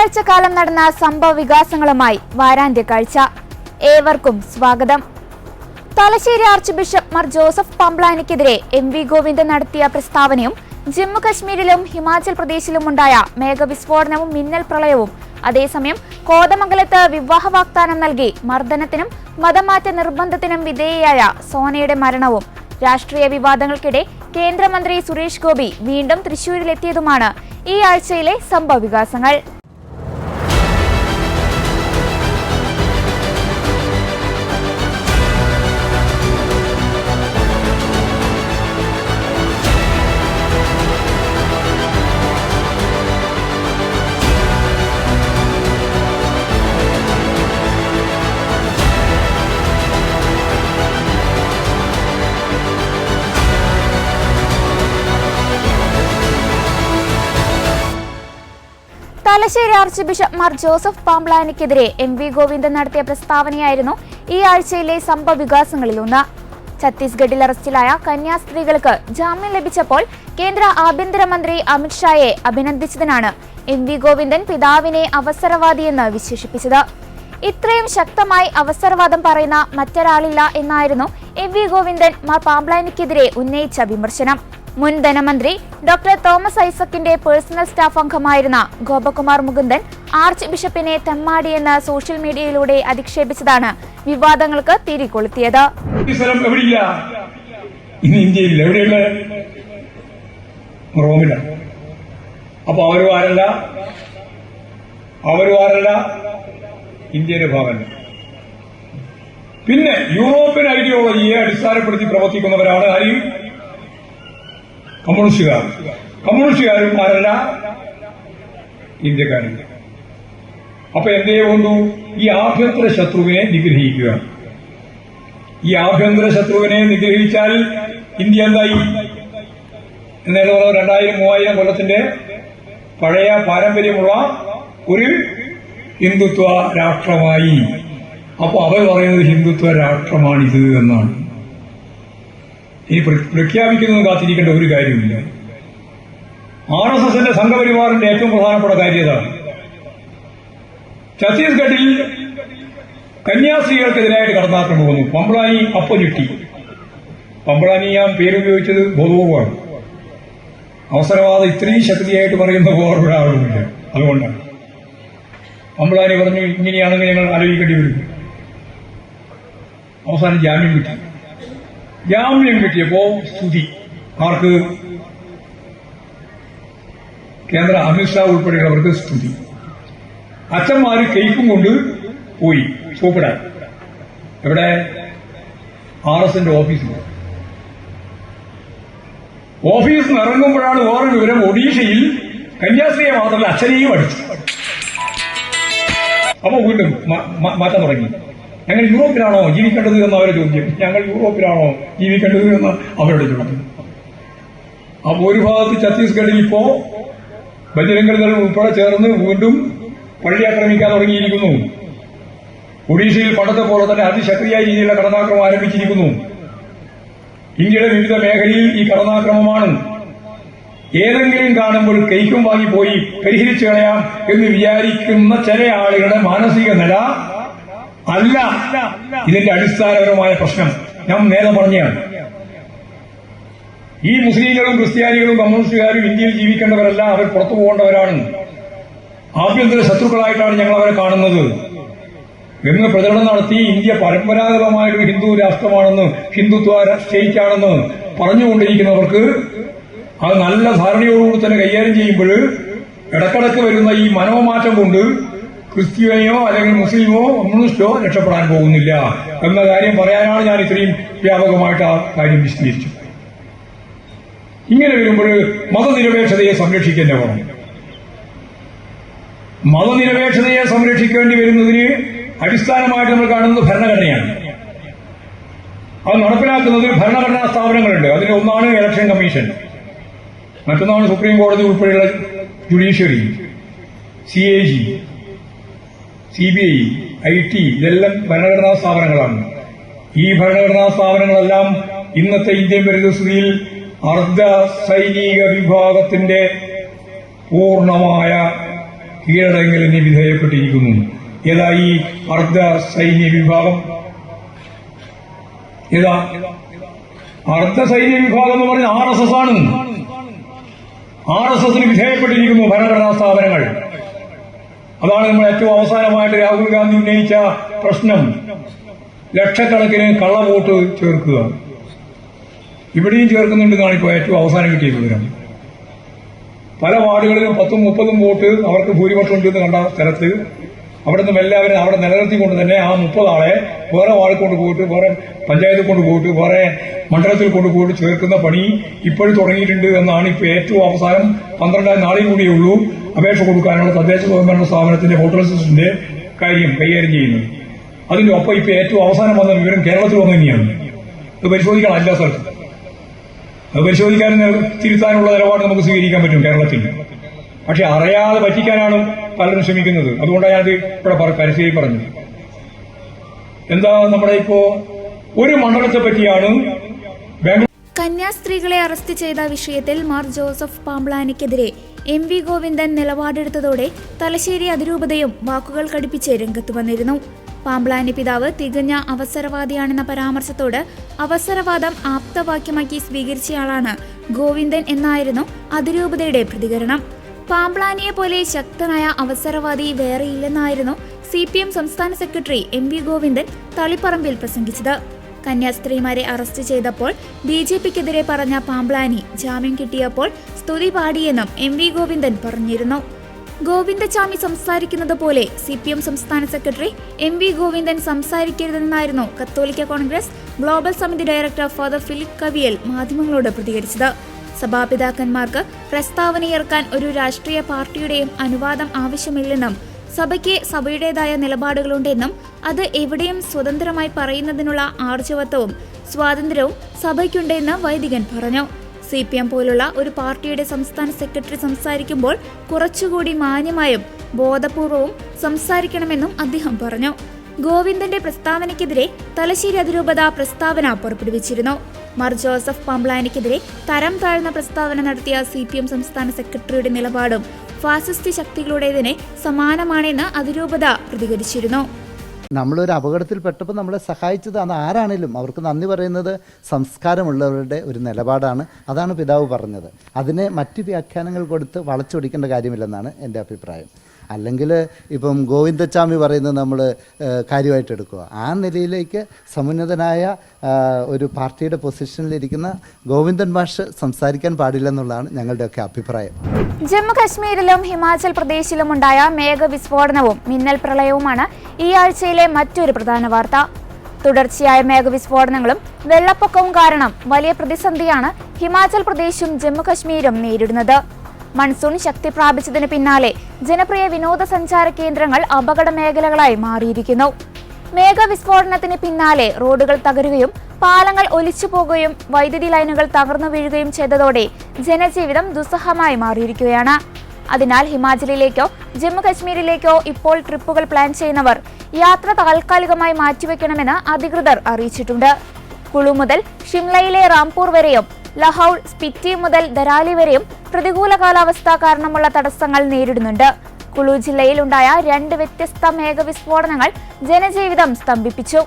ഒരാഴ്ചക്കാലം നടന്ന സംഭവ വികാസങ്ങളുമായി വാരാന്ത്യ കാഴ്ച. ഏവർക്കും സ്വാഗതം. Thalassery archbishop Mar Joseph പാംബ്ലാനിക്കെതിരെ എം വി ഗോവിന്ദൻ നടത്തിയ പ്രസ്താവനയും ജമ്മു കശ്മീരിലും ഹിമാചൽ പ്രദേശിലുമുണ്ടായ മേഘവിസ്ഫോടനവും മിന്നൽ പ്രളയവും, അതേസമയം കോതമംഗലത്ത് വിവാഹ വാഗ്ദാനം നൽകി മർദ്ദനത്തിനും മതമാറ്റ നിർബന്ധത്തിനും വിധേയയായ സോനയുടെ മരണവും, രാഷ്ട്രീയ വിവാദങ്ങൾക്കിടെ കേന്ദ്രമന്ത്രി സുരേഷ് ഗോപി വീണ്ടും തൃശൂരിലെത്തിയതുമാണ് ഈ ആഴ്ചയിലെ സംഭവ വികാസങ്ങൾ. Thalassery archbishop Mar Joseph പാംബ്ലാനിക്കെതിരെ എം വി ഗോവിന്ദൻ നടത്തിയ പ്രസ്താവനയായിരുന്നു ഈ ആഴ്ചയിലെ സംഭവ വികാസങ്ങളിലൊന്ന്. ഛത്തീസ്ഗഡിൽ അറസ്റ്റിലായ കന്യാസ്ത്രീകൾക്ക് ജാമ്യം ലഭിച്ചപ്പോൾ കേന്ദ്ര ആഭ്യന്തരമന്ത്രി അമിത്ഷായെ അഭിനന്ദിച്ചതിനാണ് എം വി ഗോവിന്ദൻ പിതാവിനെ അവസരവാദിയെന്ന് വിശേഷിപ്പിച്ചത്. ഇത്രയും ശക്തമായി അവസരവാദം പറയുന്ന മറ്റൊരാളില്ല എന്നായിരുന്നു എം വി ഗോവിന്ദൻ മാർ പാംബ്ലാനിക്കെതിരെ ഉന്നയിച്ച വിമർശനം. മുൻ ധനമന്ത്രി ഡോക്ടർ തോമസ് ഐസക്കിന്റെ പേഴ്സണൽ സ്റ്റാഫ് അംഗമായിരുന്ന ഗോപകുമാർ മുകുന്ദൻ ആർച്ച് ബിഷപ്പിനെ തെമ്മാടിയെന്ന് സോഷ്യൽ മീഡിയയിലൂടെ അധിക്ഷേപിച്ചതാണ് വിവാദങ്ങൾക്ക് തിരികൊളുത്തിയത്. ഇന്ത്യയുടെ ഭാഗമല്ല. പിന്നെ യൂറോപ്യൻ ഐഡിയോളജിയെ അടിസ്ഥാനപ്പെടുത്തി പ്രവർത്തിക്കുന്നവരാണ് ആരെയും കമ്മ്യൂണിസ്റ്റുകാരും ആരല്ല, ഇന്ത്യക്കാരില്ല. അപ്പൊ എന്തേ കൊണ്ടു ഈ ആഭ്യന്തര ശത്രുവിനെ നിഗ്രഹിക്കുക. ഈ ആഭ്യന്തര ശത്രുവിനെ നിഗ്രഹിച്ചാൽ ഇന്ത്യ എന്തായി? എന്നേതോ 2000-3000 കൊല്ലത്തിന്റെ പഴയ പാരമ്പര്യമുള്ള ഒരു ഹിന്ദുത്വ രാഷ്ട്രമായി. അപ്പൊ അവർ പറയുന്നത് ഹിന്ദുത്വ രാഷ്ട്രമാണിത് എന്നാണ്. ഇനി പ്രഖ്യാപിക്കുന്നതും കാത്തിരിക്കേണ്ട ഒരു കാര്യമില്ല. RSSന്റെ സംഘപരിവാറിന്റെ ഏറ്റവും പ്രധാനപ്പെട്ട കാര്യതാണ് ഛത്തീസ്ഗഡിൽ കന്യാസ്ത്രീകൾക്കെതിരായിട്ട് കടന്നാക്രമണം വന്നു. പംബ്ലാനി അപ്പം ഞെട്ടി. പംബ്ലാനി ഞാൻ പേരുപയോഗിച്ചത് ബോധപൂർവമാണ്. അവസരവാദം ഇത്രയും ശക്തിയായിട്ട് പറയുന്ന വേറൊരാളുമില്ല. അതുകൊണ്ടാണ് പംബ്ലാനി പറഞ്ഞു ഇങ്ങനെയാണെങ്കിൽ ഞങ്ങൾ ആലോചിക്കേണ്ടി വരും. അവസാനം ജാമ്യം കിട്ടിയപ്പോ സ്തുതി ആർക്ക്? കേന്ദ്ര അമിത്ഷാ ഉൾപ്പെടെയുള്ളവർക്ക് സ്തുതി. അച്ഛന്മാര് കേക്കും കൊണ്ട് പോയി സോപ്പിടാൻ. എവിടെ? RSSന്റെ ഓഫീസിൽ. ഓഫീസിൽ നിന്ന് ഇറങ്ങുമ്പോഴാണ് വേറെ വിവരം, ഒഡീഷയിൽ കന്യാസ്ത്രീയെ മാത്രമല്ല അച്ഛനെയും അടിച്ചു. അപ്പൊ വീണ്ടും മാറ്റം തുടങ്ങി. ഞങ്ങൾ യൂറോപ്പിലാണോ ജീവിക്കേണ്ടത് എന്ന അവരുടെ ചോദ്യം. ഞങ്ങൾ യൂറോപ്പിലാണോ ജീവിക്കേണ്ടത് എന്ന് അവരുടെ ചോദ്യം. അപ്പൊ ഒരു ഭാഗത്ത് ഛത്തീസ്ഗഡിൽ ഇപ്പോ ബജരംഗദൾ ഉൾപ്പെടെ ചേർന്ന് വീണ്ടും പള്ളി ആക്രമിക്കാൻ തുടങ്ങിയിരിക്കുന്നു. ഒഡീഷയിൽ പണ്ടത്തെ പോലെ തന്നെ അതിശക്തിയായ രീതിയിലുള്ള കടന്നാക്രമം ആരംഭിച്ചിരിക്കുന്നു. ഇന്ത്യയുടെ വിവിധ മേഖലയിൽ ഈ കടന്നാക്രമമാണ്. ഏതെങ്കിലും കാണുമ്പോൾ കൈക്കും വാങ്ങിപ്പോയി പരിഹരിച്ചു കളയാം എന്ന് വിചാരിക്കുന്ന ചില ആളുകളുടെ മാനസിക നില അല്ല ഇതിന്റെ അടിസ്ഥാനപരമായ പ്രശ്നം. ഞാൻ നേരെ പറഞ്ഞാണ്, ഈ മുസ്ലിങ്ങളും ക്രിസ്ത്യാനികളും കമ്മ്യൂണിസ്റ്റുകാരും ഇന്ത്യയിൽ ജീവിക്കേണ്ടവരല്ല, അവർ പുറത്തു പോകേണ്ടവരാണ്. ആഭ്യന്തര ശത്രുക്കളായിട്ടാണ് ഞങ്ങൾ അവരെ കാണുന്നത് എന്ന് പ്രചരണം നടത്തി ഇന്ത്യ പരമ്പരാഗതമായൊരു ഹിന്ദു രാഷ്ട്രമാണെന്ന്, ഹിന്ദുത്വ സ്റ്റേറ്റാണെന്ന് പറഞ്ഞുകൊണ്ടിരിക്കുന്നവർക്ക് അത് നല്ല ധാരണയോടുകൂടി തന്നെ കൈകാര്യം ചെയ്യുമ്പോൾ ഇടക്കിടക്ക് വരുന്ന ഈ മനോമാറ്റം കൊണ്ട് ക്രിസ്ത്യാനിയോ അല്ലെങ്കിൽ മുസ്ലിമോ കമ്മ്യൂണിസ്റ്റോ രക്ഷപ്പെടാൻ പോകുന്നില്ല എന്ന കാര്യം പറയാനാണ് ഞാൻ ഇത്രയും വ്യാപകമായിട്ട് ആ കാര്യം വിശദീകരിച്ചു. ഇങ്ങനെ വരുമ്പോൾ മതനിരപേക്ഷതയെ സംരക്ഷിക്കേണ്ട വേണം. മതനിരപേക്ഷതയെ സംരക്ഷിക്കേണ്ടി വരുന്നതിന് അടിസ്ഥാനമായിട്ട് നമ്മൾ കാണുന്നത് ഭരണഘടനയാണ്. അത് നടപ്പിലാക്കുന്നതിൽ ഭരണഘടനാ സ്ഥാപനങ്ങളുണ്ട്. അതിൽ ഒന്നാണ് ഇലക്ഷൻ കമ്മീഷൻ, മറ്റൊന്നാണ് സുപ്രീം കോടതി ഉൾപ്പെടെയുള്ള ജുഡീഷ്യറി, CAG, CBI, IT, ഇതെല്ലാം ഭരണഘടനാ സ്ഥാപനങ്ങളാണ്. ഈ ഭരണഘടനാ സ്ഥാപനങ്ങളെല്ലാം ഇന്നത്തെ ഇന്ത്യൻ പരിസ്ഥിതിയിൽ അർദ്ധ സൈനിക വിഭാഗത്തിന്റെ പൂർണ്ണമായ കീഴടങ്ങലിന് വിധേയപ്പെട്ടിരിക്കുന്നു. ഏതാ ഈ അർദ്ധ സൈന്യ വിഭാഗം? ഏതാ അർദ്ധ സൈന്യ വിഭാഗം എന്ന് പറഞ്ഞ RSS ആണ്. RSSന് വിധേയപ്പെട്ടിരിക്കുന്നു ഭരണഘടനാ സ്ഥാപനങ്ങൾ. അതാണ് നമ്മൾ ഏറ്റവും അവസാനമായിട്ട് രാഹുൽ ഗാന്ധി ഉന്നയിച്ച പ്രശ്നം. ലക്ഷക്കണക്കിന് കള്ളവോട്ട് ചേർക്കുക. ഇവിടെയും ചേർക്കുന്നുണ്ടെന്നാണ് ഇപ്പോൾ ഏറ്റവും അവസാനം കിട്ടിയ വിവരം. പല വാർഡുകളിലും 10-30 വോട്ട് അവർക്ക് ഭൂരിപക്ഷം ഉണ്ടെന്ന് കണ്ട സ്ഥലത്ത് അവിടെ നിന്നും എല്ലാവരും അവിടെ നിലനിർത്തിക്കൊണ്ട് തന്നെ ആ 30 ആളെ വേറെ വാർഡിൽ കൊണ്ടുപോയിട്ട് വേറെ പഞ്ചായത്തിൽ കൊണ്ടുപോയിട്ട് വേറെ മണ്ഡലത്തിൽ കൊണ്ടുപോയിട്ട് ചേർക്കുന്ന പണി ഇപ്പോഴും തുടങ്ങിയിട്ടുണ്ട് എന്നാണ് ഇപ്പോൾ ഏറ്റവും അവസാനം 12 നാളെയും കൂടിയേ ഉള്ളൂ അപേക്ഷ കൊടുക്കാനുള്ള തദ്ദേശ സ്വയംഭരണ സ്ഥാപനത്തിന്റെ വോട്ടർ ലിസ്റ്റിന്റെ കാര്യം കൈകാര്യം ചെയ്യുന്നത്. അതിന്റെ ഒപ്പം ഇപ്പോൾ ഏറ്റവും അവസാനം വന്ന വിവരം കേരളത്തിൽ വന്നു തന്നെയാണ്. അത് പരിശോധിക്കണം എല്ലാ സ്ഥലത്തും. അത് പരിശോധിക്കാനും തിരുത്താനുള്ള നിലപാട് നമുക്ക് സ്വീകരിക്കാൻ പറ്റും കേരളത്തിൽ. പക്ഷെ അറിയാതെ പറ്റിക്കാനാണ് പലരും ശ്രമിക്കുന്നത്. അതുകൊണ്ടാണ് ഞാനത് ഇവിടെ പരസ്യമായി പറഞ്ഞത്. എന്താ നമ്മുടെ ഇപ്പോ ഒരു മണ്ഡലത്തെ പറ്റിയാണ് കന്യാസ്ത്രീകളെ അറസ്റ്റ് ചെയ്ത വിഷയത്തിൽ മാർ ജോസഫ് പാംബ്ലാനിക്കെതിരെ MV ഗോവിന്ദൻ നിലപാടെടുത്തതോടെ തലശ്ശേരി അതിരൂപതയും വാക്കുകൾ കടുപ്പിച്ച് രംഗത്ത് വന്നിരുന്നു. പാംബ്ലാനി പിതാവ് തികഞ്ഞ അവസരവാദിയാണെന്ന പരാമർശത്തോട് അവസരവാദം ആപ്തവാക്യമാക്കി സ്വീകരിച്ചയാളാണ് ഗോവിന്ദൻ എന്നായിരുന്നു അതിരൂപതയുടെ പ്രതികരണം. പാംബ്ലാനിയെ പോലെ ശക്തനായ അവസരവാദി വേറെയില്ലെന്നായിരുന്നു CPM സംസ്ഥാന സെക്രട്ടറി MV ഗോവിന്ദൻ തളിപ്പറമ്പിൽ പ്രസംഗിച്ചത്. കന്യാസ്ത്രീമാരെ അറസ്റ്റ് ചെയ്തപ്പോൾ BJPക്കെതിരെ പറഞ്ഞ പാംബ്ലാനി ജാമ്യം കിട്ടിയപ്പോൾ സ്തുതി പാടിയെന്നും MV ഗോവിന്ദൻ പറഞ്ഞിരുന്നു. ഗോവിന്ദചാമി സംസാരിക്കുന്നത് പോലെ CPM സംസ്ഥാന സെക്രട്ടറി MV ഗോവിന്ദൻ സംസാരിക്കരുതെന്നായിരുന്നു കത്തോലിക്ക കോൺഗ്രസ് ഗ്ലോബൽ സമിതി ഡയറക്ടർ ഫാദർ ഫിലിപ്പ് കവിയൽ മാധ്യമങ്ങളോട് പ്രതികരിച്ചത്. സഭാപിതാക്കന്മാർക്ക് പ്രസ്താവനയിറക്കാൻ ഒരു രാഷ്ട്രീയ പാർട്ടിയുടെയും അനുവാദം ആവശ്യമില്ലെന്നും സഭയ്ക്ക് സഭയുടേതായ നിലപാടുകളുണ്ടെന്നും അത് എവിടെയും സ്വതന്ത്രമായി പറയുന്നതിനുള്ള ആർജവത്വവും സ്വാതന്ത്ര്യവും സഭയ്ക്കുണ്ടെന്ന് വൈദികൻ പറഞ്ഞു. CPM പോലുള്ള ഒരു പാർട്ടിയുടെ സംസ്ഥാന സെക്രട്ടറി സംസാരിക്കുമ്പോൾ കുറച്ചുകൂടി മാന്യമായും ബോധപൂർവവും സംസാരിക്കണമെന്നും അദ്ദേഹം പറഞ്ഞു. ഗോവിന്ദന്റെ പ്രസ്താവനയ്ക്കെതിരെ തലശ്ശേരി അതിരൂപത പ്രസ്താവന പുറപ്പെടുവിച്ചിരുന്നു. മാർ ജോസഫ് പാംബ്ലാനിക്കെതിരെ തരം താഴ്ന്ന പ്രസ്താവന നടത്തിയ CPM സംസ്ഥാന സെക്രട്ടറിയുടെ നിലപാടും ഫാസിസ്റ്റ് ശക്തികളുടേതിനെ സമാനമാണെന്ന് അതിരൂപത പ്രതികരിച്ചിരുന്നു. നമ്മളൊരു അപകടത്തിൽപ്പെട്ടപ്പോൾ നമ്മളെ സഹായിച്ചത് അത് ആരാണേലും അവർക്ക് നന്ദി പറയുന്നത് സംസ്കാരമുള്ളവരുടെ ഒരു നിലപാടാണ്. അതാണ് പിതാവ് പറഞ്ഞത്. അതിനെ മറ്റ് വ്യാഖ്യാനങ്ങൾ കൊടുത്ത് വളച്ചൊടിക്കേണ്ട കാര്യമില്ലെന്നാണ് എൻ്റെ അഭിപ്രായം. അല്ലെങ്കിൽ ഇപ്പം ഗോവിന്ദച്ചാമി പറയുന്നത് നമ്മൾ കാര്യമായിട്ട് എടുക്കുക. ആ നിലയിലേക്ക് സമുന്നതനായ ഒരു പാർട്ടിയുടെ പൊസിഷനിലിരിക്കുന്ന ഗോവിന്ദൻ മാഷ് സംസാരിക്കാൻ പാടില്ലെന്നുള്ളതാണ് ഞങ്ങളുടെയൊക്കെ അഭിപ്രായം. ജമ്മു കശ്മീരിലും ഹിമാചൽ പ്രദേശിലും ഉണ്ടായ മേഘവിസ്ഫോടനവും മിന്നൽ പ്രളയവുമാണ് ഈ ആഴ്ചയിലെ മറ്റൊരു പ്രധാന വാർത്ത. തുടർച്ചയായ മേഘവിസ്ഫോടനങ്ങളും വെള്ളപ്പൊക്കവും കാരണം വലിയ പ്രതിസന്ധിയാണ് ഹിമാചൽ പ്രദേശും ജമ്മു കശ്മീരും നേരിടുന്നത്. മൺസൂൺ ശക്തി പ്രാപിച്ചതിന് പിന്നാലെ ജനപ്രിയ വിനോദസഞ്ചാര കേന്ദ്രങ്ങൾ അപകട മേഖലകളായി മാറിയിരിക്കുന്നു. മേഘവിസ്ഫോടനത്തിന് പിന്നാലെ റോഡുകൾ തകരുകയും പാലങ്ങൾ ഒലിച്ചു പോകുകയും വൈദ്യുതി ലൈനുകൾ തകർന്നു വീഴുകയും ചെയ്തതോടെ ജനജീവിതം ദുസ്സഹമായി മാറിയിരിക്കുകയാണ്. അതിനാൽ ഹിമാചലിലേക്കോ ജമ്മു കശ്മീരിലേക്കോ ഇപ്പോൾ ട്രിപ്പുകൾ പ്ലാൻ ചെയ്യുന്നവർ യാത്ര താൽക്കാലികമായി മാറ്റിവെക്കണമെന്ന് അധികൃതർ അറിയിച്ചിട്ടുണ്ട്. കുളു മുതൽ ഷിംലയിലെ റാംപൂർ വരെയും ലഹൌൾ, സ്പിറ്റി മുതൽ ദരാലി വരെയും പ്രതികൂല കാലാവസ്ഥ കാരണമുള്ള തടസ്സങ്ങൾ നേരിടുന്നുണ്ട്. കുളു ജില്ലയിൽ ഉണ്ടായ 2 വ്യത്യസ്ത മേഘവിസ്ഫോടനങ്ങൾ ജനജീവിതം സ്തംഭിപ്പിച്ചു.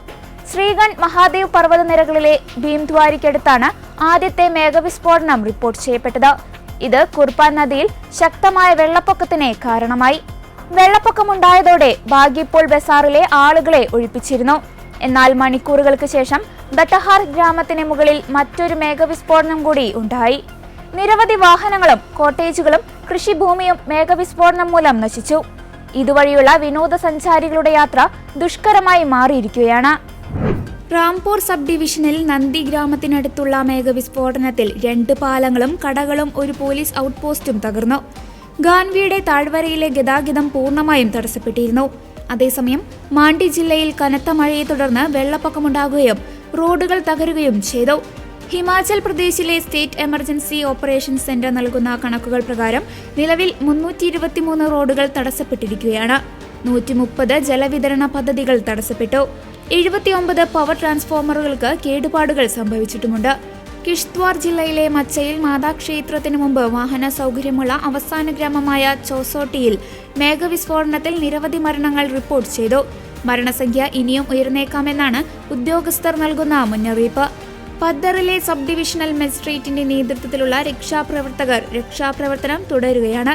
ശ്രീഗൺ മഹാദേവ് പർവ്വത നിരകളിലെ ഭീംദ്വാരിക്കടുത്താണ് ആദ്യത്തെ മേഘവിസ്ഫോടനം റിപ്പോർട്ട് ചെയ്യപ്പെട്ടത്. ഇത് കുർപ്പാൻ നദിയിൽ ശക്തമായ വെള്ളപ്പൊക്കത്തിന് കാരണമായി. വെള്ളപ്പൊക്കമുണ്ടായതോടെ ബാഗിപ്പോൾ ബസാറിലെ ആളുകളെ ഒഴിപ്പിച്ചിരുന്നു. എന്നാൽ മണിക്കൂറുകൾക്ക് ശേഷം ബട്ടഹാർ ഗ്രാമത്തിന് മുകളിൽ മറ്റൊരു മേഘവിസ്ഫോടനം കൂടി ഉണ്ടായി. നിരവധി വാഹനങ്ങളും കോട്ടേജുകളും കൃഷിഭൂമിയും മേഘവിസ്ഫോടനം മൂലം നശിച്ചു. ഇതുവഴിയുള്ള വിനോദസഞ്ചാരികളുടെ യാത്ര ദുഷ്കരമായി മാറിയിരിക്കുകയാണ്. റാംപൂർ സബ് ഡിവിഷനിൽ നന്ദി ഗ്രാമത്തിനടുത്തുള്ള മേഘവിസ്ഫോടനത്തിൽ 2 പാലങ്ങളും കടകളും ഒരു പോലീസ് ഔട്ട് പോസ്റ്റും തകർന്നു. ഗാൻവിയുടെ താഴ്വരയിലെ ഗതാഗതം പൂർണ്ണമായും തടസ്സപ്പെട്ടിരുന്നു. അതേസമയം മാണ്ഡി ജില്ലയിൽ കനത്ത മഴയെ തുടർന്ന് വെള്ളപ്പൊക്കമുണ്ടാകുകയും റോഡുകൾ തകരുകയും ചെയ്തു. ഹിമാചൽ പ്രദേശിലെ സ്റ്റേറ്റ് എമർജൻസി ഓപ്പറേഷൻ സെന്റർ നൽകുന്ന കണക്കുകൾ പ്രകാരം നിലവിൽ 323 റോഡുകൾ തടസ്സപ്പെട്ടിരിക്കുകയാണ്. 130 ജലവിതരണ പദ്ധതികൾ തടസ്സപ്പെട്ടു. 79 പവർ ട്രാൻസ്ഫോമറുകൾക്ക് കേടുപാടുകൾ സംഭവിച്ചിട്ടുമുണ്ട്. കിഷ്ത്വാർ ജില്ലയിലെ മച്ചയിൽ മാതാക്ഷേത്രത്തിനു മുമ്പ് വാഹന സൗകര്യമുള്ള അവസാന ഗ്രാമമായ ചോസോട്ടിയിൽ മേഘവിസ്ഫോടനത്തിൽ നിരവധി മരണങ്ങൾ റിപ്പോർട്ട് ചെയ്തു. മരണസംഖ്യ ഇനിയും ഉയർന്നേക്കാമെന്നാണ് ഉദ്യോഗസ്ഥർ നൽകുന്ന മുന്നറിയിപ്പ്. പദ്ദറിലെ സബ് ഡിവിഷണൽ മജിസ്ട്രേറ്റിന്റെ നേതൃത്വത്തിലുള്ള രക്ഷാപ്രവർത്തകർ രക്ഷാപ്രവർത്തനം തുടരുകയാണ്.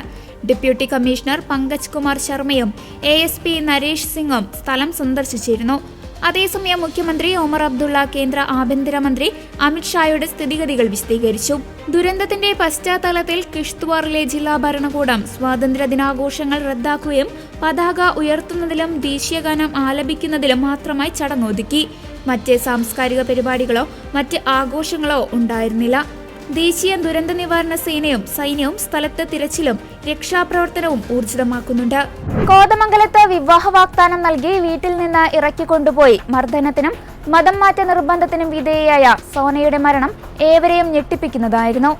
ഡെപ്യൂട്ടി കമ്മീഷണർ പങ്കജ് കുമാർ ശർമ്മയും ASP നരേഷ് സിംഗും സ്ഥലം സന്ദർശിച്ചിരുന്നു. അതേസമയം മുഖ്യമന്ത്രി ഒമർ അബ്ദുള്ള കേന്ദ്ര ആഭ്യന്തരമന്ത്രി അമിത്ഷായുടെ സ്ഥിതിഗതികൾ വിശദീകരിച്ചു. ദുരന്തത്തിന്റെ പശ്ചാത്തലത്തിൽ കിഷ്ത്വാറിലെ ജില്ലാ ഭരണകൂടം സ്വാതന്ത്ര്യ ദിനാഘോഷങ്ങൾ റദ്ദാക്കുകയും പതാക ഉയർത്തുന്നതിലും ദേശീയഗാനം ആലപിക്കുന്നതിലും മാത്രമായി ചടങ്ങൊതുക്കി. മറ്റ് സാംസ്കാരിക പരിപാടികളോ മറ്റ് ആഘോഷങ്ങളോ ഉണ്ടായിരുന്നില്ല. ദേശീയ ദുരന്ത നിവാരണ സേനയും സൈന്യവും സ്ഥലത്ത് തിരച്ചിലും രക്ഷാപ്രവർത്തനവും ഊർജിതമാക്കുന്നുണ്ട്. കോതമംഗലത്ത് വിവാഹ വാഗ്ദാനം നൽകി വീട്ടിൽ നിന്ന് ഇറക്കിക്കൊണ്ടുപോയി മർദ്ദനത്തിനും മതം മാറ്റ നിർബന്ധത്തിനും വിധേയയായ സോനയുടെ മരണം ഏവരെയും ഞെട്ടിപ്പിക്കുന്നതായിരുന്നു.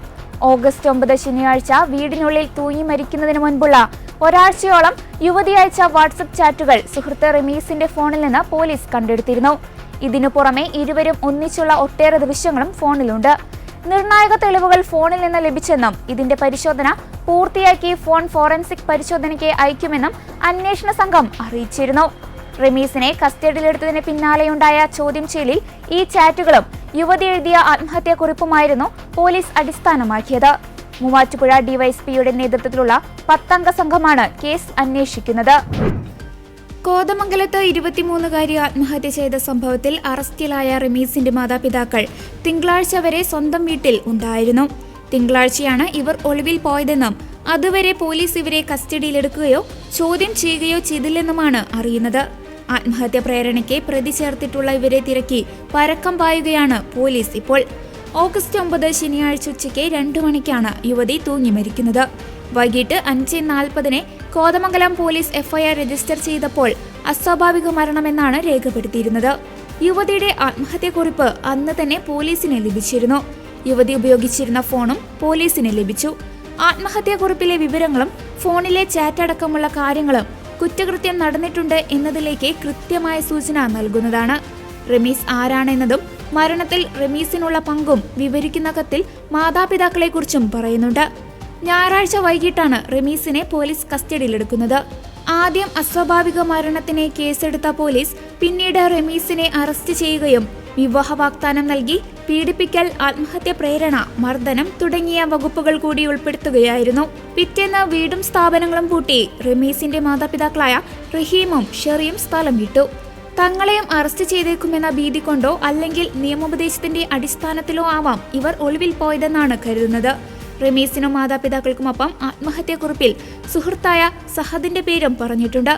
ഓഗസ്റ്റ് 9 ശനിയാഴ്ച വീടിനുള്ളിൽ തൂങ്ങി മരിക്കുന്നതിന് മുൻപുള്ള ഒരാഴ്ചയോളം യുവതി അയച്ച വാട്സപ്പ് ചാറ്റുകൾ സുഹൃത്ത് റമീസിന്റെ ഫോണിൽ നിന്ന് പോലീസ് കണ്ടെടുത്തിരുന്നു. ഇതിനു പുറമെ ഇരുവരും ഒന്നിച്ചുള്ള ഒട്ടേറെ ദൃശ്യങ്ങളും ഫോണിലുണ്ട്. നിർണായക തെളിവുകൾ ഫോണിൽ നിന്ന് ലഭിച്ചെന്നും ഇതിന്റെ പരിശോധന പൂർത്തിയാക്കി ഫോൺ ഫോറൻസിക് പരിശോധനയ്ക്ക് അയക്കുമെന്നും അന്വേഷണ സംഘം അറിയിച്ചിരുന്നു. റമീസിനെ കസ്റ്റഡിയിലെടുത്തതിന് പിന്നാലെയുണ്ടായ ചോദ്യം ചെയ്യലിൽ ഈ ചാറ്റുകളും യുവതി എഴുതിയ ആത്മഹത്യാക്കുറിപ്പുമായിരുന്നു പോലീസ് അടിസ്ഥാനമാക്കിയത്. മൂവാറ്റുപുഴ ഡിവൈഎസ്പിയുടെ നേതൃത്വത്തിലുള്ള 10-അംഗ സംഘമാണ് കേസ് അന്വേഷിക്കുന്നത്. കോതമംഗലത്ത് 23-കാരി ആത്മഹത്യ ചെയ്ത സംഭവത്തിൽ അറസ്റ്റിലായ റമീസിന്റെ മാതാപിതാക്കൾ തിങ്കളാഴ്ച വരെ സ്വന്തം വീട്ടിൽ ഉണ്ടായിരുന്നു. തിങ്കളാഴ്ചയാണ് ഇവർ ഒളിവിൽ പോയതെന്നും അതുവരെ പോലീസ് ഇവരെ കസ്റ്റഡിയിലെടുക്കുകയോ ചോദ്യം ചെയ്യുകയോ ചെയ്തില്ലെന്നുമാണ് അറിയുന്നത്. ആത്മഹത്യ പ്രേരണയ്ക്ക് പ്രതി ചേർത്തിട്ടുള്ള ഇവരെ തിരക്കി പരക്കം പായുകയാണ് പോലീസ് ഇപ്പോൾ. ഓഗസ്റ്റ് 9 ശനിയാഴ്ച ഉച്ചയ്ക്ക് 2 മണിക്കാണ് യുവതി തൂങ്ങി മരിക്കുന്നത്. വൈകിട്ട് 5:40 കോതമംഗലം പോലീസ് FIR രജിസ്റ്റർ ചെയ്തപ്പോൾ അസ്വാഭാവിക മരണമെന്നാണ് രേഖപ്പെടുത്തിയിരുന്നത്. യുവതിയുടെ ആത്മഹത്യാക്കുറിപ്പ് അന്ന് തന്നെ പോലീസിന് ലഭിച്ചിരുന്നു. യുവതി ഉപയോഗിച്ചിരുന്ന ഫോണും പോലീസിന് ലഭിച്ചു. ആത്മഹത്യാക്കുറിപ്പിലെ വിവരങ്ങളും ഫോണിലെ ചാറ്റ് അടക്കമുള്ള കാര്യങ്ങളും കുറ്റകൃത്യം നടന്നിട്ടുണ്ട് എന്നതിലേക്ക് കൃത്യമായ സൂചന നൽകുന്നതാണ്. റമീസ് ആരാണെന്നതും മരണത്തിൽ റമീസിനുള്ള പങ്കും വിവരിക്കുന്ന കത്തിൽ മാതാപിതാക്കളെക്കുറിച്ചും പറയുന്നുണ്ട്. ഞായറാഴ്ച വൈകിട്ടാണ് റമീസിനെ പോലീസ് കസ്റ്റഡിയിലെടുക്കുന്നത്. ആദ്യം അസ്വാഭാവിക മരണത്തിന് കേസെടുത്ത പോലീസ് പിന്നീട് റമീസിനെ അറസ്റ്റ് ചെയ്യുകയും വിവാഹ വാഗ്ദാനം നൽകി പീഡിപ്പിക്കൽ, ആത്മഹത്യ പ്രേരണ, മർദ്ദനം തുടങ്ങിയ വകുപ്പുകൾ കൂടി ഉൾപ്പെടുത്തുകയായിരുന്നു. പിറ്റേന്ന് വീടും സ്ഥാപനങ്ങളും പൂട്ടി റമീസിന്റെ മാതാപിതാക്കളായ റഹീമും ഷെറിയും സ്ഥലം വിട്ടു. തങ്ങളെയും അറസ്റ്റ് ചെയ്തേക്കുമെന്ന ഭീതി കൊണ്ടോ അല്ലെങ്കിൽ നിയമോപദേശത്തിന്റെ അടിസ്ഥാനത്തിലോ ആവാം ഇവർ ഒളിവിൽ പോയതെന്നാണ് കരുതുന്നത്. റമീസിനും മാതാപിതാക്കൾക്കുമൊപ്പം ആത്മഹത്യാക്കുറിപ്പിൽ സുഹൃത്തായ സഹദിന്റെ പേരും പറഞ്ഞിട്ടുണ്ട്.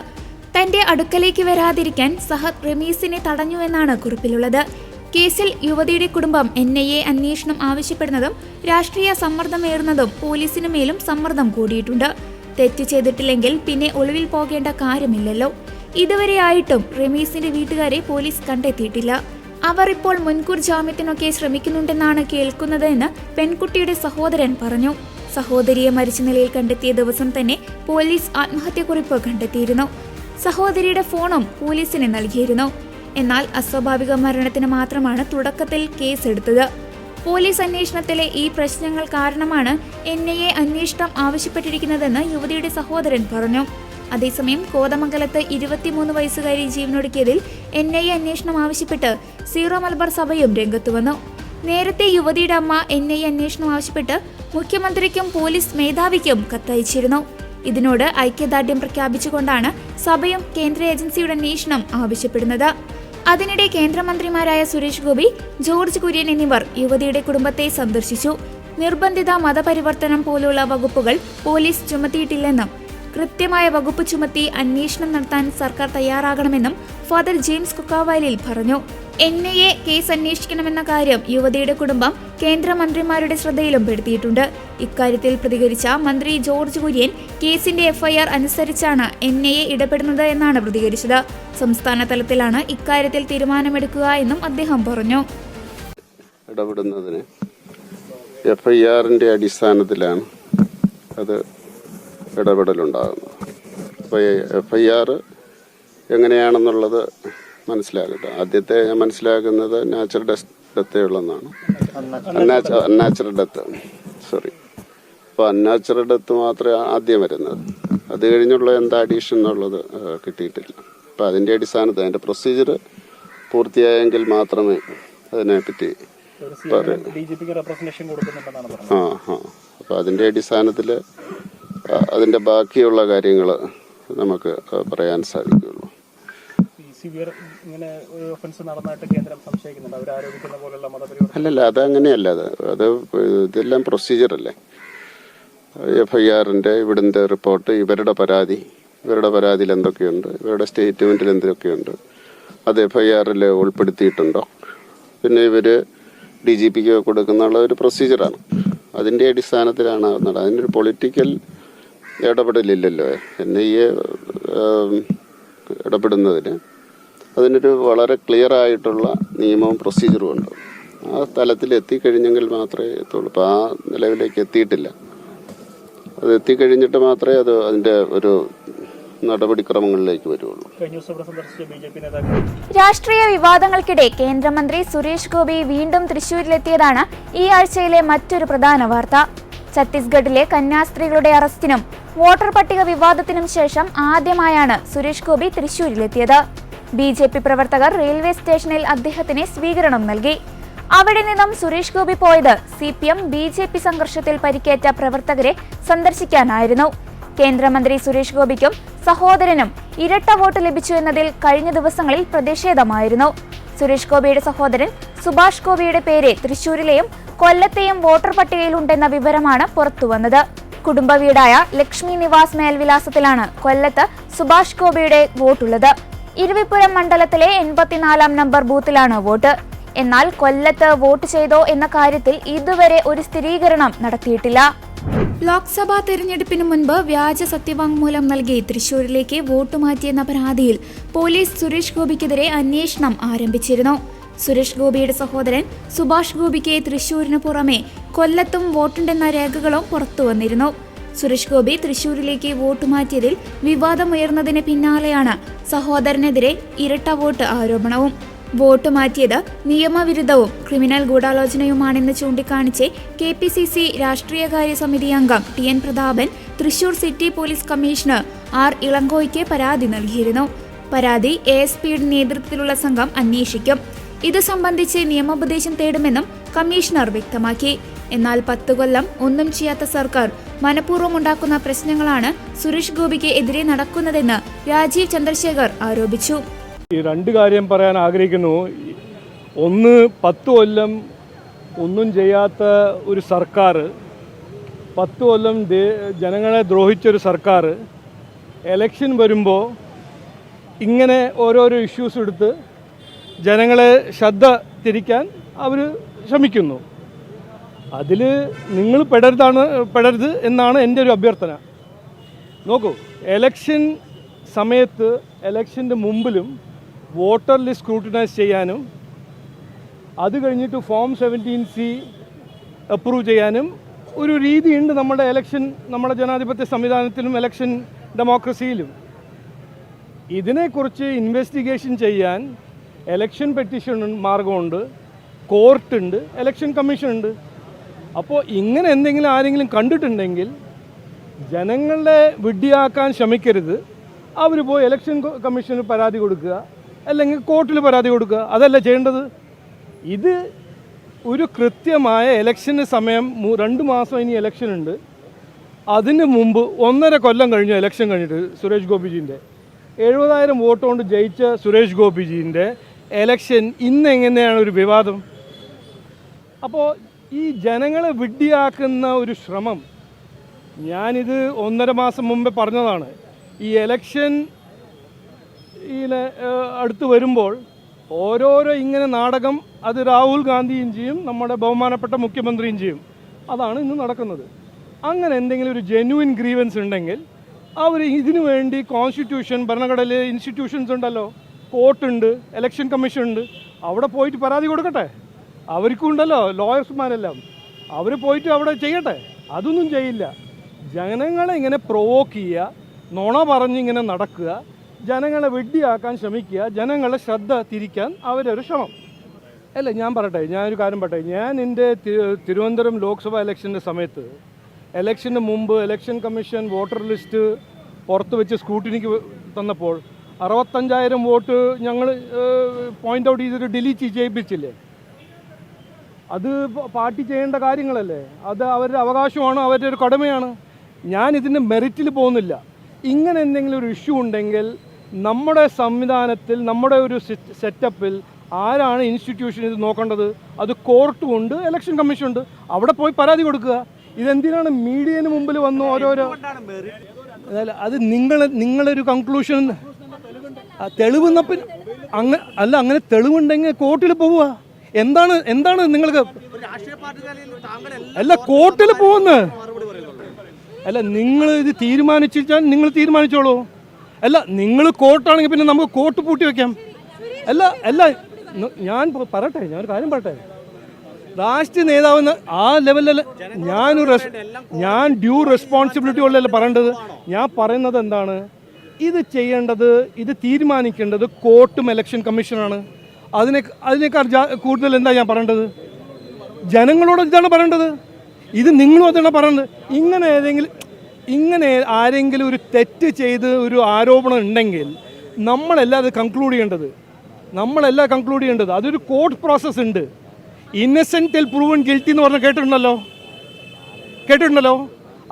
തന്റെ അടുക്കലേക്ക് വരാതിരിക്കാൻ സഹദ് റമീസിനെ തടഞ്ഞുവെന്നാണ് കുറിപ്പിലുള്ളത്. കേസിൽ യുവതിയുടെ കുടുംബം NIA അന്വേഷണം ആവശ്യപ്പെടുന്നതും രാഷ്ട്രീയ സമ്മർദ്ദമേറുന്നതും പോലീസിനു മേലും സമ്മർദ്ദം കൂടിയിട്ടുണ്ട്. തെറ്റ് ചെയ്തിട്ടില്ലെങ്കിൽ പിന്നെ ഒളിവിൽ പോകേണ്ട കാര്യമില്ലല്ലോ. ഇതുവരെയായിട്ടും റമീസിന്റെ വീട്ടുകാരെ പോലീസ് കണ്ടെത്തിയിട്ടില്ല. അവർ ഇപ്പോൾ മുൻകൂർ ജാമ്യത്തിനൊക്കെ ശ്രമിക്കുന്നുണ്ടെന്നാണ് കേൾക്കുന്നത് എന്ന് പെൺകുട്ടിയുടെ സഹോദരൻ പറഞ്ഞു. സഹോദരിയെ മരിച്ച നിലയിൽ കണ്ടെത്തിയ ദിവസം തന്നെ പോലീസ് ആത്മഹത്യാക്കുറിപ്പ് കണ്ടെത്തിയിരുന്നു. സഹോദരിയുടെ ഫോണും പോലീസിന് നൽകിയിരുന്നു. എന്നാൽ അസ്വാഭാവിക മരണത്തിന് മാത്രമാണ് തുടക്കത്തിൽ കേസെടുത്തത്. പോലീസ് അന്വേഷണത്തിലെ ഈ പ്രശ്നങ്ങൾ കാരണമാണ് NIA അന്വേഷണം ആവശ്യപ്പെട്ടിരിക്കുന്നതെന്ന് യുവതിയുടെ സഹോദരൻ പറഞ്ഞു. അതേസമയം കോതമംഗലത്ത് 23 വയസ്സുകാരി ജീവനൊടുക്കിയതിൽ NIA അന്വേഷണം ആവശ്യപ്പെട്ട് സീറോ മലബാർ സഭയും രംഗത്തുവന്നു. നേരത്തെ യുവതിയുടെ അമ്മ NIA അന്വേഷണം ആവശ്യപ്പെട്ട് മുഖ്യമന്ത്രിക്കും പോലീസ് മേധാവിക്കും കത്തയച്ചിരുന്നു. ഇതിനോട് ഐക്യദാർഢ്യം പ്രഖ്യാപിച്ചുകൊണ്ടാണ് സഭയും കേന്ദ്ര ഏജൻസിയുടെ അന്വേഷണം ആവശ്യപ്പെടുന്നത്. അതിനിടെ കേന്ദ്രമന്ത്രിമാരായ സുരേഷ് ഗോപി, ജോർജ് കുര്യൻ എന്നിവർ യുവതിയുടെ കുടുംബത്തെ സന്ദർശിച്ചു. നിർബന്ധിത മതപരിവർത്തനം പോലുള്ള വകുപ്പുകൾ പോലീസ് ചുമത്തിയിട്ടില്ലെന്നും കൃത്യമായ വകുപ്പ് ചുമത്തി അന്വേഷണം നടത്താൻ സർക്കാർ തയ്യാറാകണമെന്നും ഫാദർ ജെയിംസ് കുക്കാവയലിൽ പറഞ്ഞു. NIA കേസ് അന്വേഷിക്കണമെന്ന കാര്യം യുവതിയുടെ കുടുംബം കേന്ദ്രമന്ത്രിമാരുടെ ശ്രദ്ധയിലും പെടുത്തിയിട്ടുണ്ട്. ഇക്കാര്യത്തിൽ പ്രതികരിച്ച മന്ത്രി ജോർജ് കുര്യൻ കേസിന്റെ FIR അനുസരിച്ചാണ് NIA ഇടപെടുന്നത് എന്നാണ് പ്രതികരിച്ചത്. സംസ്ഥാന തലത്തിലാണ് ഇക്കാര്യത്തിൽ തീരുമാനമെടുക്കുക എന്നും അദ്ദേഹം പറഞ്ഞു. ഇടപെടുന്നതിന് FIR-ന്റെ അടിസ്ഥാനത്തിലാണ് അത് ഇടപെടലുണ്ടാകുന്നത്. അപ്പോൾ FIR എങ്ങനെയാണെന്നുള്ളത് മനസ്സിലാക്കട്ടെ. ആദ്യത്തെ ഞാൻ മനസ്സിലാക്കുന്നത് നാച്ചുറൽ ഡെത്തേ ഉള്ളതെന്നാണ്. Unnatural death, sorry. അപ്പോൾ അൺനാച്ചുറൽ ഡെത്ത് മാത്രമേ ആദ്യം വരുന്നത്. അത് കഴിഞ്ഞുള്ള എന്താ അഡീഷൻ എന്നുള്ളത് കിട്ടിയിട്ടില്ല. അപ്പോൾ അതിൻ്റെ അടിസ്ഥാനത്തിൽ അതിൻ്റെ പ്രൊസീജിയർ പൂർത്തിയായെങ്കിൽ മാത്രമേ അതിനെപ്പറ്റി അപ്പോൾ അതിൻ്റെ അടിസ്ഥാനത്തിൽ അതിൻ്റെ ബാക്കിയുള്ള കാര്യങ്ങൾ നമുക്ക് പറയാൻ സാധിക്കുകയുള്ളൂ. അല്ലല്ല, അതങ്ങനെയല്ല. അത് ഇതെല്ലാം പ്രൊസീജിയറല്ലേ. FIRന്റെ ഇവിടുത്തെ റിപ്പോർട്ട്, ഇവരുടെ പരാതിയിൽ എന്തൊക്കെയുണ്ട്, ഇവരുടെ സ്റ്റേറ്റ്മെന്റിൽ എന്തൊക്കെയുണ്ട്, അത് FIRൽ ഉൾപ്പെടുത്തിയിട്ടുണ്ടോ, പിന്നെ ഇവർ DGPക്ക് കൊടുക്കുന്ന ഒരു പ്രൊസീജിയറാണ്. അതിൻ്റെ അടിസ്ഥാനത്തിലാണ് അതിനൊരു പൊളിറ്റിക്കൽ ഇടപെടലില്ലല്ലോ. NIA ഇടപെടുന്നതിന് അതിനൊരു വളരെ ക്ലിയർ ആയിട്ടുള്ള നിയമവും പ്രൊസീജിയറും ഉണ്ട്. ആ തലത്തിൽ എത്തിക്കഴിഞ്ഞെങ്കിൽ മാത്രമേ എത്തുള്ളൂ. അപ്പോൾ ആ നിലവിലേക്ക് എത്തിയിട്ടില്ല. അത് എത്തിക്കഴിഞ്ഞിട്ട് മാത്രമേ അതിൻ്റെ ഒരു നടപടിക്രമങ്ങളിലേക്ക് വരുള്ളൂ. രാഷ്ട്രീയ വിവാദങ്ങൾക്കിടെ കേന്ദ്രമന്ത്രി സുരേഷ് ഗോപി വീണ്ടും തൃശൂരിലെത്തിയതാണ് ഈ ആഴ്ചയിലെ മറ്റൊരു പ്രധാന വാർത്ത. ഛത്തീസ്ഗഡിലെ കന്യാസ്ത്രീകളുടെ അറസ്റ്റിനും വോട്ടർ പട്ടിക വിവാദത്തിനും ശേഷം ആദ്യമായാണ് സുരേഷ് ഗോപി തൃശൂരിലെത്തിയത്. BJP പ്രവർത്തകർ റെയിൽവേ സ്റ്റേഷനിൽ അദ്ദേഹത്തിന് സ്വീകരണം നൽകി. അവിടെ നിന്നും സുരേഷ് ഗോപി പോയത് CPM BJP സംഘർഷത്തിൽ പരിക്കേറ്റ പ്രവർത്തകരെ സന്ദർശിക്കാനായിരുന്നു. കേന്ദ്രമന്ത്രി സുരേഷ് ഗോപിക്കും സഹോദരനും ഇരട്ട വോട്ട് ലഭിച്ചു എന്നതിൽ കഴിഞ്ഞ ദിവസങ്ങളിൽ പ്രതിഷേധമായിരുന്നു. സുരേഷ് ഗോപിയുടെ സഹോദരൻ സുഭാഷ് ഗോപിയുടെ പേര് തൃശൂരിലെയും കൊല്ലത്തെയും വോട്ടർ പട്ടികയിലുണ്ടെന്ന വിവരമാണ് പുറത്തുവന്നത്. കുടുംബ വീടായ ലക്ഷ്മി നിവാസ് മേൽവിലാസത്തിലാണ് കൊല്ലത്ത് സുഭാഷ് ഗോപിയുടെ വോട്ടുള്ളത്. ഇരവിപുരം മണ്ഡലത്തിലെ 84-ാം നമ്പർ ബൂത്തിലാണ് വോട്ട്. എന്നാൽ കൊല്ലത്ത് വോട്ട് ചെയ്തോ എന്ന കാര്യത്തിൽ ഇതുവരെ ഒരു സ്ഥിരീകരണം നടത്തിയിട്ടില്ല. ലോക്സഭാ തെരഞ്ഞെടുപ്പിന് മുൻപ് വ്യാജ സത്യവാങ്മൂലം നൽകി തൃശൂരിലേക്ക് വോട്ട് മാറ്റിയെന്ന പരാതിയിൽ പോലീസ് സുരേഷ് ഗോപിക്കെതിരെ അന്വേഷണം ആരംഭിച്ചിരുന്നു. സുരേഷ് ഗോപിയുടെ സഹോദരൻ സുഭാഷ് ഗോപിക്ക് തൃശൂരിന് പുറമെ കൊല്ലത്തും വോട്ടുണ്ടെന്ന രേഖകളും പുറത്തുവന്നിരുന്നു. സുരേഷ് ഗോപി തൃശൂരിലേക്ക് വോട്ട് മാറ്റിയതിൽ വിവാദമുയർന്നതിന് പിന്നാലെയാണ് സഹോദരനെതിരെ ഇരട്ട വോട്ട് ആരോപണവും. വോട്ട് മാറ്റിയത് നിയമവിരുദ്ധവും ക്രിമിനൽ ഗൂഢാലോചനയുമാണെന്ന് ചൂണ്ടിക്കാണിച്ച് KPCC രാഷ്ട്രീയകാര്യ സമിതി അംഗം TN Prathapan Thrissur city police commissioner R ഇളങ്കോയ്ക്ക് പരാതി നൽകിയിരുന്നു. പരാതി ASPയുടെ നേതൃത്വത്തിലുള്ള സംഘം അന്വേഷിക്കും. ഇത് സംബന്ധിച്ച് നിയമോപദേശം തേടുമെന്നും കമ്മീഷണർ വ്യക്തമാക്കി. എന്നാൽ 10 കൊല്ലം ഒന്നും ചെയ്യാത്ത സർക്കാർ മനഃപൂർവ്വം ഉണ്ടാക്കുന്ന പ്രശ്നങ്ങളാണ് സുരേഷ് ഗോപിക്ക് എതിരെ നടക്കുന്നതെന്ന് രാജീവ് ചന്ദ്രശേഖർ ആരോപിച്ചു. ഈ രണ്ട് കാര്യം പറയാൻ ആഗ്രഹിക്കുന്നു. ഒന്ന്, 10 കൊല്ലം ഒന്നും ചെയ്യാത്ത ഒരു സർക്കാർ, 10 കൊല്ലം ജനങ്ങളെ ദ്രോഹിച്ചൊരു സർക്കാർ എലക്ഷൻ വരുമ്പോൾ ഇങ്ങനെ ഓരോരോ ഇഷ്യൂസ് എടുത്ത് ജനങ്ങളെ ശ്രദ്ധ തിരിക്കാൻ അവർ ശ്രമിക്കുന്നു. അതിൽ നിങ്ങൾ പെടരുത് എന്നാണ് എൻ്റെ ഒരു അഭ്യർത്ഥന. നോക്കൂ, എലക്ഷൻ സമയത്ത് എലക്ഷൻ്റെ മുമ്പിലും വോട്ടർ ലിസ്റ്റ് സ്ക്രൂട്ടിനൈസ് ചെയ്യാനും അത് കഴിഞ്ഞിട്ട് ഫോം 17C അപ്രൂവ് ചെയ്യാനും ഒരു രീതിയുണ്ട് നമ്മുടെ ജനാധിപത്യ സംവിധാനത്തിലും എലക്ഷൻ ഡെമോക്രസിയിലും. ഇതിനെക്കുറിച്ച് ഇൻവെസ്റ്റിഗേഷൻ ചെയ്യാൻ എലക്ഷൻ പെറ്റീഷൻ മാർഗമുണ്ട്, കോർട്ടുണ്ട്, എലക്ഷൻ കമ്മീഷനുണ്ട്. അപ്പോൾ ഇങ്ങനെ എന്തെങ്കിലും ആരെങ്കിലും കണ്ടിട്ടുണ്ടെങ്കിൽ ജനങ്ങളെ വിഡ്ഢിയാക്കാൻ ശ്രമിക്കരുത്. അവർ പോയി ഇലക്ഷൻ കമ്മീഷന് പരാതി കൊടുക്കുക, അല്ലെങ്കിൽ കോർട്ടിൽ പരാതി കൊടുക്കുക. അതല്ല ചെയ്യേണ്ടത്. ഇത് ഒരു കൃത്യമായ ഇലക്ഷന് സമയം 2 മാസം ഇനി ഇലക്ഷൻ ഉണ്ട്. അതിന് മുമ്പ് 1.5 കൊല്ലം കഴിഞ്ഞു ഇലക്ഷൻ കഴിഞ്ഞിട്ട് സുരേഷ് ഗോപിജീൻ്റെ 70,000 വോട്ട് കൊണ്ട് ജയിച്ച സുരേഷ് ഗോപിജീൻ്റെ ഇലക്ഷൻ ഇന്ന് എങ്ങനെയാണ് ഒരു വിവാദം? അപ്പോൾ ഈ ജനങ്ങളെ വിഡ്ഢിയാക്കുന്ന ഒരു ശ്രമം, ഞാനിത് 1.5 മാസം മുമ്പേ പറഞ്ഞതാണ്. ഈ ഇലക്ഷൻ അടുത്ത് വരുമ്പോൾ ഓരോരോ ഇങ്ങനെ നാടകം അത് രാഹുൽ ഗാന്ധിയും ചെയ്യും, നമ്മുടെ ബഹുമാനപ്പെട്ട മുഖ്യമന്ത്രിയും ചെയ്യും. അതാണ് ഇന്ന് നടക്കുന്നത്. അങ്ങനെ എന്തെങ്കിലും ഒരു ജെന്യുവിൻ ഗ്രീവൻസ് ഉണ്ടെങ്കിൽ അവർ ഇതിനു വേണ്ടി കോൺസ്റ്റിറ്റ്യൂഷൻ, ഭരണഘടനയിലെ ഇൻസ്റ്റിറ്റ്യൂഷൻസ് ഉണ്ടല്ലോ, കോർട്ടുണ്ട്, ഇലക്ഷൻ കമ്മീഷൻ ഉണ്ട്, അവിടെ പോയിട്ട് പരാതി കൊടുക്കട്ടെ. അവർക്കും ഉണ്ടല്ലോ ലോയേഴ്സ്മാരെല്ലാം, അവർ പോയിട്ട് അവിടെ ചെയ്യട്ടെ. അതൊന്നും ചെയ്യില്ല. ജനങ്ങളെ ഇങ്ങനെ പ്രൊവോക്ക് ചെയ്യുക, നുണ പറഞ്ഞിങ്ങനെ നടക്കുക, ജനങ്ങളെ വെഡ്ഡിയാക്കാൻ ശ്രമിക്കുക, ജനങ്ങളെ ശ്രദ്ധ തിരിക്കാൻ അവരൊരു ശ്രമം. അല്ല, ഞാൻ പറയട്ടെ, ഞാനൊരു കാര്യം പറയട്ടെ. ഞാൻ എൻ്റെ തിരുവനന്തപുരം ലോക്സഭാ ഇലക്ഷൻ്റെ സമയത്ത്, ഇലക്ഷന് മുമ്പ് ഇലക്ഷൻ കമ്മീഷൻ വോട്ടർ ലിസ്റ്റ് പുറത്ത് വെച്ച് സ്ക്രൂട്ടിനിക്ക് തന്നപ്പോൾ 65,000 വോട്ട് ഞങ്ങൾ പോയിൻ്റ് ഔട്ട് ചെയ്തിട്ട് ഡിലീറ്റ് ചെയ്യിപ്പിച്ചില്ലേ? അത് പാർട്ടി ചെയ്യേണ്ട കാര്യങ്ങളല്ലേ? അത് അവരുടെ അവകാശമാണ്, അവരുടെ ഒരു കടമയാണ്. ഞാൻ ഇതിൻ്റെ മെറിറ്റിൽ പോകുന്നില്ല. ഇങ്ങനെ എന്തെങ്കിലും ഒരു ഇഷ്യൂ ഉണ്ടെങ്കിൽ നമ്മുടെ സംവിധാനത്തിൽ, നമ്മുടെ ഒരു സെറ്റപ്പിൽ ആരാണ് ഇൻസ്റ്റിറ്റ്യൂഷൻ ഇത് നോക്കേണ്ടത്? അത് കോർട്ടും ഉണ്ട്, ഇലക്ഷൻ കമ്മീഷൻ ഉണ്ട്. അവിടെ പോയി പരാതി കൊടുക്കുക. ഇതെന്തിനാണ് മീഡിയന് മുമ്പിൽ വന്നു ഓരോരോ? അത് നിങ്ങളൊരു കൺക്ലൂഷൻ തെളിവെന്നപ്പോൾ അങ്ങനെ തെളിവുണ്ടെങ്കിൽ കോർട്ടിൽ പോവുക. എന്താണ് നിങ്ങൾക്ക്? അല്ല, കോർട്ടിൽ പോകുന്നത് അല്ല, നിങ്ങൾ ഇത് തീരുമാനിച്ചാൽ നിങ്ങൾ തീരുമാനിച്ചോളൂ. അല്ല, നിങ്ങൾ കോർട്ടാണെങ്കിൽ പിന്നെ നമുക്ക് കോർട്ട് പൂട്ടി വെക്കാം. അല്ല ഞാൻ പറയട്ടെ, ഞാനൊരു കാര്യം പറയട്ടെ. രാഷ്ട്രീയ നേതാവെന്ന് ആ ലെവലിൽ ഞാൻ ഡ്യൂ റെസ്പോൺസിബിലിറ്റി ഉള്ളതല്ല പറയേണ്ടത്. ഞാൻ പറയുന്നത് എന്താണ്, ഇത് ചെയ്യേണ്ടത്, ഇത് തീരുമാനിക്കേണ്ടത് കോർട്ടും ഇലക്ഷൻ കമ്മീഷനാണ്. അതിനേക്കാൾ കൂടുതൽ എന്താ ഞാൻ പറയേണ്ടത്? ജനങ്ങളോട് ഇതാണ് പറയേണ്ടത്. ഇത് നിങ്ങളും അതാണ് പറയേണ്ടത്. ഇങ്ങനെ ആരെങ്കിലും ഒരു തെറ്റ് ചെയ്ത് ഒരു ആരോപണം ഉണ്ടെങ്കിൽ നമ്മളെല്ലാം അത് കൺക്ലൂഡ് ചെയ്യേണ്ടത്. അതൊരു കോർട്ട് പ്രോസസ്സ് ഉണ്ട്. ഇന്നസെന്റ് ടിൽ പ്രൂവൺ ഗിൽറ്റി എന്ന് പറഞ്ഞാൽ കേട്ടിട്ടുണ്ടല്ലോ.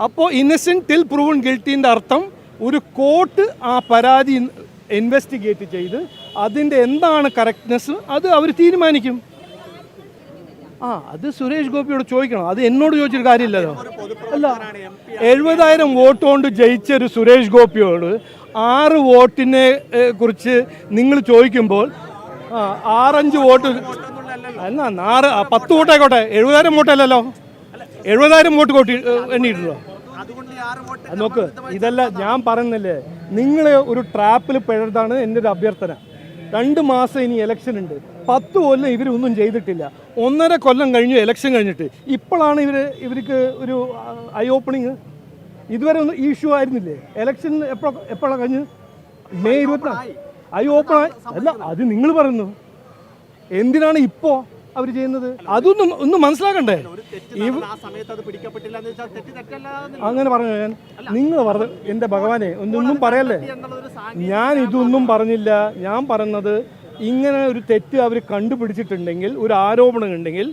അപ്പോൾ ഇന്നസെന്റ് ടിൽ പ്രൂവൺ ഗിൽറ്റിൻ്റെ അർത്ഥം ഒരു കോർട്ട് ആ പരാതി ഇൻവെസ്റ്റിഗേറ്റ് ചെയ്ത് അതിൻ്റെ എന്താണ് കറക്റ്റ്നെസ് അത് അവർ തീരുമാനിക്കും. അത് സുരേഷ് ഗോപിയോട് ചോദിക്കണം. അത് എന്നോട് ചോദിച്ചൊരു കാര്യമില്ലല്ലോ. അല്ല, 70,000 വോട്ട് കൊണ്ട് ജയിച്ചൊരു സുരേഷ് ഗോപിയോട് 6 വോട്ടിനെ കുറിച്ച് നിങ്ങൾ ചോദിക്കുമ്പോൾ 6-5 വോട്ട് അല്ല, 10 വോട്ടായിക്കോട്ടെ, 70,000 വോട്ടല്ലല്ലോ. 70,000 വോട്ട് എണ്ണിയിട്ടുണ്ടോ? നോക്ക്, ഇതല്ല ഞാൻ പറയുന്നില്ലേ, നിങ്ങൾ ഒരു ട്രാപ്പിൽ പിഴതാണ് എൻ്റെ ഒരു അഭ്യർത്ഥന. 2 മാസം ഇനി ഇലക്ഷൻ ഉണ്ട്. 10 കൊല്ലം ഇവരൊന്നും ചെയ്തിട്ടില്ല. 1.5 കൊല്ലം കഴിഞ്ഞു ഇലക്ഷൻ കഴിഞ്ഞിട്ട്. ഇപ്പോഴാണ് ഇവർക്ക് ഒരു ഐ ഓപ്പണിങ്. ഇതുവരെ ഒന്നും ഈ ഇഷ്യൂ ആയിരുന്നില്ലേ? ഇലക്ഷൻ എപ്പോഴാണ് കഴിഞ്ഞ്? മെയ് 24 ഐ ഓപ്പൺ ആയി. അല്ല, അത് നിങ്ങൾ പറയുന്നു. എന്തിനാണ് ഇപ്പോൾ അവർ ചെയ്യുന്നത്? അതൊന്നും ഒന്നും മനസ്സിലാക്കണ്ടേ? അങ്ങനെ പറഞ്ഞു ഞാൻ, നിങ്ങൾ പറഞ്ഞു എൻ്റെ ഭഗവാനെ ഒന്നും പറയല്ലേ. ഞാൻ ഇതൊന്നും പറഞ്ഞില്ല. ഞാൻ പറഞ്ഞത് ഇങ്ങനെ ഒരു തെറ്റ് അവർ കണ്ടുപിടിച്ചിട്ടുണ്ടെങ്കിൽ, ഒരു ആരോപണം ഉണ്ടെങ്കിൽ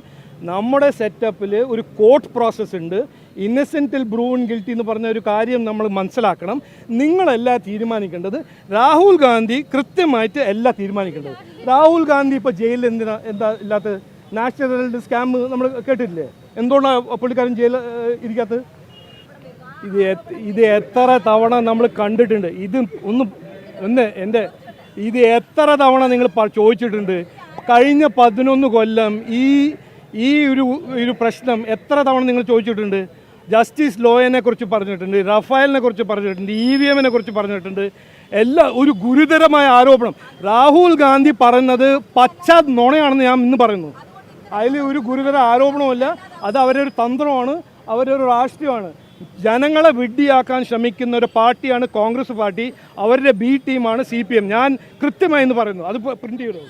നമ്മുടെ സെറ്റപ്പിൽ ഒരു കോർട്ട് പ്രോസസ്സ് ഉണ്ട്. ഇന്നസെൻറ്റിൽ പ്രൂവൺ ഗിൽറ്റി എന്ന് പറഞ്ഞ ഒരു കാര്യം നമ്മൾ മനസ്സിലാക്കണം. നിങ്ങളെല്ലാം തീരുമാനിക്കേണ്ടത്. രാഹുൽ ഗാന്ധി കൃത്യമായിട്ട് എല്ലാം തീരുമാനിക്കേണ്ടത്. രാഹുൽ ഗാന്ധി ഇപ്പോൾ ജയിലിൽ എന്താ ഇല്ലാത്തത്? നാഷണൽ സ്കാം നമ്മൾ കേട്ടിട്ടില്ലേ? എന്തുകൊണ്ടാണ് പുള്ളിക്കാരൻ ജയിലിൽ ഇരിക്കാത്തത്? ഇത് എത്ര തവണ നമ്മൾ കണ്ടിട്ടുണ്ട്. ഇത് എത്ര തവണ നിങ്ങൾ ചോദിച്ചിട്ടുണ്ട്. കഴിഞ്ഞ 11 കൊല്ലം ഈ ഒരു പ്രശ്നം എത്ര തവണ നിങ്ങൾ ചോദിച്ചിട്ടുണ്ട്. ജസ്റ്റിസ് ലോയനെ കുറിച്ച് പറഞ്ഞിട്ടുണ്ട്, റഫാലിനെ കുറിച്ച് പറഞ്ഞിട്ടുണ്ട്, EVM-നെ കുറിച്ച് പറഞ്ഞിട്ടുണ്ട്. ഒരു ഗുരുതരമായ ആരോപണം. രാഹുൽ ഗാന്ധി പറയുന്നത് പച്ച നുണയാണെന്ന് ഞാൻ ഇന്ന് പറയുന്നു. അതിൽ ഒരു ഗുരുതര ആരോപണമല്ല. അത് അവരൊരു തന്ത്രമാണ്, അവരൊരു രാഷ്ട്രീയമാണ്. ജനങ്ങളെ വിഡ്ഢിയാക്കാൻ ശ്രമിക്കുന്ന ഒരു പാർട്ടിയാണ് കോൺഗ്രസ് പാർട്ടി. അവരുടെ ബി ടീമാണ് CPM. ഞാൻ കൃത്യമായി എന്ന് പറയുന്നു. അത് പ്രിന്റ് ചെയ്തു.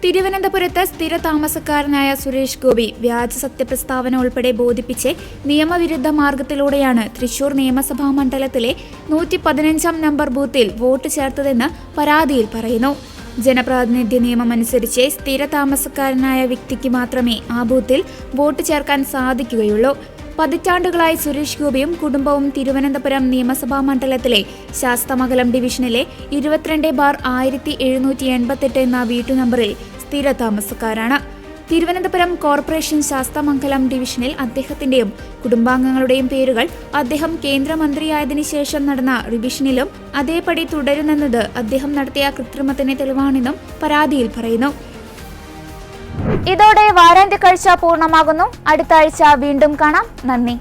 തിരുവനന്തപുരത്ത് സ്ഥിര താമസക്കാരനായ സുരേഷ് ഗോപി വ്യാജ സത്യപ്രസ്താവന ഉൾപ്പെടെ ബോധിപ്പിച്ച് നിയമവിരുദ്ധ മാർഗത്തിലൂടെയാണ് തൃശൂർ നിയമസഭാ മണ്ഡലത്തിലെ 115-ാം നമ്പർ ബൂത്തിൽ വോട്ട് ചേർത്തതെന്ന് പരാതിയിൽ പറയുന്നു. ജനപ്രാതിനിധ്യ നിയമം അനുസരിച്ച് സ്ഥിര താമസക്കാരനായ വ്യക്തിക്ക് മാത്രമേ ആ ബൂത്തിൽ വോട്ട് ചേർക്കാൻ സാധിക്കുകയുള്ളൂ. പതിറ്റാണ്ടുകളായി സുരേഷ് ഗോപിയും കുടുംബവും തിരുവനന്തപുരം നിയമസഭാ മണ്ഡലത്തിലെ ശാസ്തമംഗലം ഡിവിഷനിലെ 22/1788 എന്ന വീട്ടുനമ്പറിൽ സ്ഥിര താമസക്കാരാണ്. തിരുവനന്തപുരം കോർപ്പറേഷൻ ശാസ്തമംഗലം ഡിവിഷനിൽ അദ്ദേഹത്തിന്റെയും കുടുംബാംഗങ്ങളുടെയും പേരുകൾ അദ്ദേഹം കേന്ദ്രമന്ത്രിയായതിനു ശേഷം നടന്ന റിവിഷനിലും അതേപടി തുടരുന്നെന്നത് അദ്ദേഹം നടത്തിയ കൃത്രിമത്തിന് തെളിവാണെന്നും പരാതിയിൽ പറയുന്നു. ഇതോടെ വാരാന്ത്യ കാഴ്ച പൂർണ്ണമാകുന്നു. അടുത്ത ആഴ്ച വീണ്ടും കാണാം. നന്ദി.